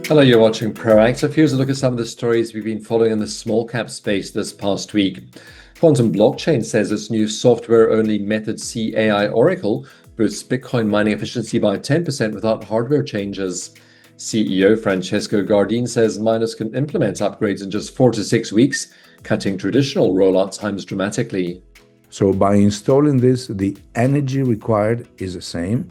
Hello, you're watching Proactive. Here's a look at some of the stories we've been following in the small cap space this past week. Quantum Blockchain says its new software-only Method C AI Oracle boosts Bitcoin mining efficiency by 10% without hardware changes. CEO Francesco Gardin says miners can implement upgrades in just 4 to 6 weeks, cutting traditional rollout times dramatically. So by installing this, the energy required is the same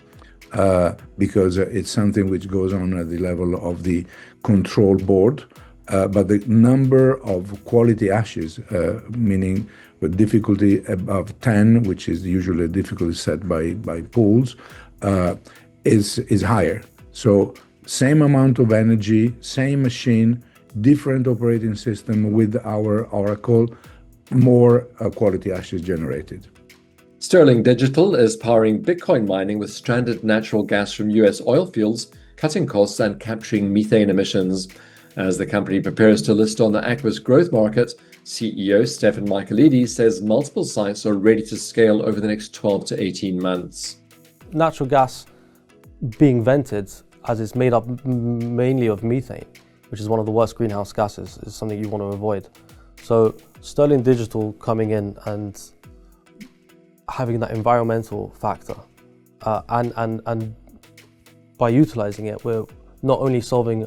because it's something which goes on at the level of the control board. But the number of quality hashes, meaning with difficulty above 10, which is usually a difficulty set by pools, is higher. So same amount of energy, same machine, different operating system with our Oracle, more quality hashes generated. Sterling Digital is powering Bitcoin mining with stranded natural gas from US oil fields, cutting costs and capturing methane emissions. As the company prepares to list on the Aquis Growth Market, CEO Stefan Michaelides says multiple sites are ready to scale over the next 12 to 18 months. Natural gas being vented, as it's made up mainly of methane, which is one of the worst greenhouse gases, is something you want to avoid. So Sterling Digital coming in and having that environmental factor, and by utilizing it, we're not only solving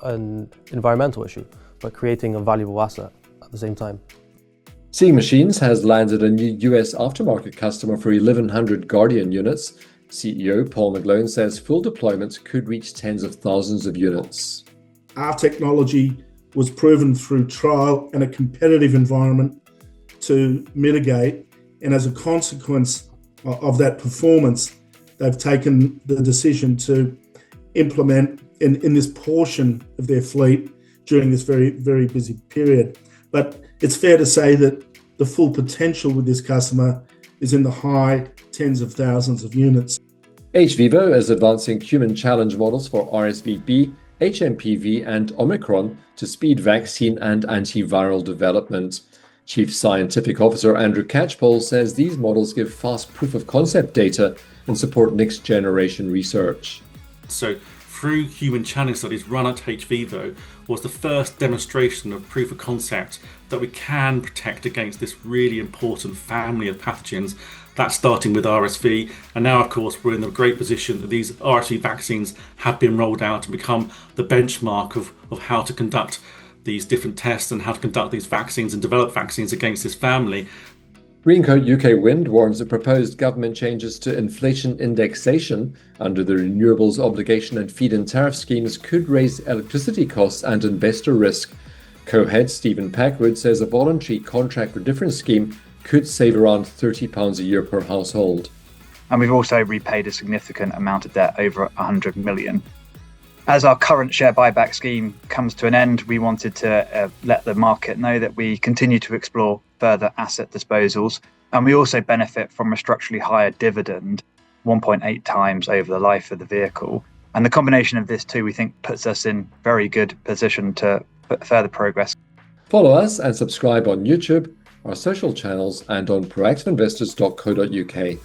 an environmental issue, but creating a valuable asset at the same time. Seeing Machines has landed a new US aftermarket customer for 1,100 Guardian units. CEO Paul McGlone says full deployment could reach tens of thousands of units. Our technology was proven through trial and a competitive environment to mitigate, and as a consequence of that performance, they've taken the decision to implement in this portion of their fleet during this very, very busy period. But it's fair to say that the full potential with this customer is in the high tens of thousands of units. hVivo is advancing human challenge models for RSV-B, HMPV, and Omicron to speed vaccine and antiviral development. Chief Scientific Officer Andrew Catchpole says these models give fast proof of concept data and support next generation research. So through human challenge studies run at hVivo was the first demonstration of proof of concept that we can protect against this really important family of pathogens. That's starting with RSV, and now of course we're in a great position that these RSV vaccines have been rolled out and become the benchmark of how to conduct these different tests and how to conduct these vaccines and develop vaccines against this family. Greencoat UK Wind warns that proposed government changes to inflation indexation under the Renewables Obligation and Feed-in Tariff schemes could raise electricity costs and investor risk. Co-head Stephen Packwood says a voluntary contract for difference scheme could save around £30 a year per household. And we've also repaid a significant amount of debt, over 100 million. As our current share buyback scheme comes to an end, we wanted to let the market know that we continue to explore further asset disposals. And we also benefit from a structurally higher dividend, 1.8 times over the life of the vehicle. And the combination of this two, we think, puts us in very good position to further progress. Follow us and subscribe on YouTube, our social channels, and on proactiveinvestors.co.uk.